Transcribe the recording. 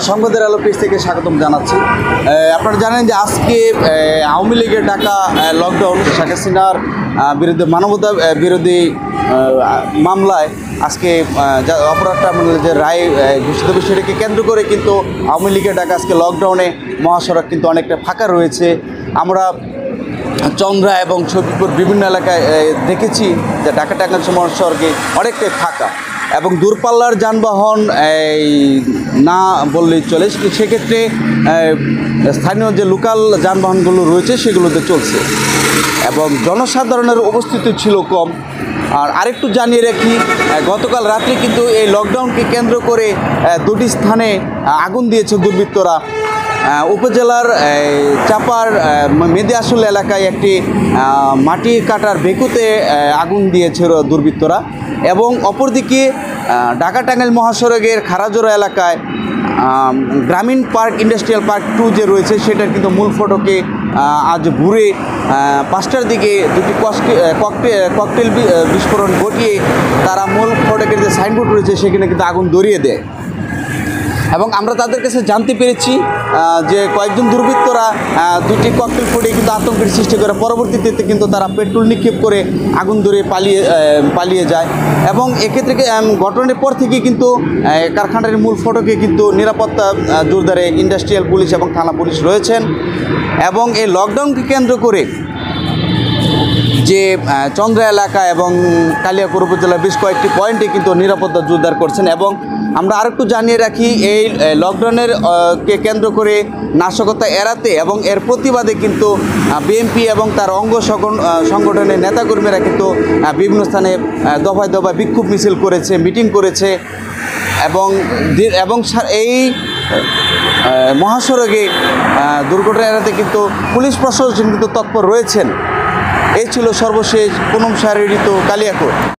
সংবাদের আলো পেজ থেকে স্বাগতম জানাচ্ছি। আপনারা জানেন যে আজকে আওয়ামী লীগের ডাকা লকডাউন শেখ হাসিনার বিরুদ্ধে মানবতা বিরোধী মামলায় আজকে অপরাধ ট্রাইব্যুনালের যে রায় ঘোষিত বিষয়টিকে কেন্দ্র করে কিন্তু আওয়ামী লীগের ডাকা আজকে লকডাউনে মহাসড়ক কিন্তু অনেকটা ফাঁকা রয়েছে। আমরা চন্দ্রা এবং শফিপুর বিভিন্ন এলাকায় দেখেছি যে ঢাকা টাঙ্গাইল মহাসড়কে অনেকটাই ফাঁকা এবং দূরপাল্লার যানবাহন না বললেই চলে। সেক্ষেত্রে স্থানীয় যে লোকাল যানবাহনগুলো রয়েছে সেগুলোতে চলছে এবং জনসাধারণের উপস্থিতি ছিল কম। আর আরেকটু জানিয়ে রাখি, গতকাল রাত্রে কিন্তু এই লকডাউনকে কেন্দ্র করে দুটি স্থানে আগুন দিয়েছে দুর্বৃত্তরা। উপজেলার চাপার মেদিয়াশুল এলাকায় একটি মাটি কাটার বেকুতে আগুন দিয়েছে দুর্বৃত্তরা এবং অপরদিকে ঢাকা টাঙ্গাইল মহাসড়কের খারাজোড়া এলাকায় গ্রামীণ পার্ক ইন্ডাস্ট্রিয়াল পার্ক 2 যে রয়েছে সেটার কিন্তু মূল ফটকে আজ ভোরে 5টার দিকে দুটি ককটেল বিস্ফোরণ ঘটিয়ে তারা মূল ফটকের যে সাইনবোর্ড রয়েছে সেখানে কিন্তু আগুন ধরিয়ে দেয় এবং আমরা তাদের কাছে জানতে পেরেছি যে কয়েকজন দুর্বৃত্তরা দুটি ককটেল ফুটে কিন্তু আতঙ্কের সৃষ্টি করে পরবর্তীতে কিন্তু তারা পেট্রোল নিক্ষেপ করে আগুন ধরে পালিয়ে যায় এবং এক্ষেত্রে ঘটনার পর থেকে কিন্তু কারখানার মূল ফটকে কিন্তু নিরাপত্তা জোরদারে ইন্ডাস্ট্রিয়াল পুলিশ এবং থানা পুলিশ রয়েছেন এবং এই লকডাউনকে কেন্দ্র করে যে চন্দ্রা এলাকা এবং কালিয়াকৈর উপজেলার বেশ কয়েকটি পয়েন্টে কিন্তু নিরাপত্তা জোরদার করছেন। এবং আমরা আরেকটু জানিয়ে রাখি, এই লকডাউনের কে কেন্দ্র করে নাশকতা এড়াতে এবং এর প্রতিবাদে কিন্তু বিএনপি এবং তার অঙ্গ সংগঠনের নেতাকর্মীরা কিন্তু বিভিন্ন স্থানে দফায় দফায় বিক্ষোভ মিছিল করেছে, মিটিং করেছে এবং এই মহাসড়কে দুর্ঘটনা এড়াতে কিন্তু পুলিশ প্রশাসন কিন্তু তৎপর রয়েছেন। এই ছিল সর্বশেষ পুনম শাহরি ঋতু কালিয়াকৈর।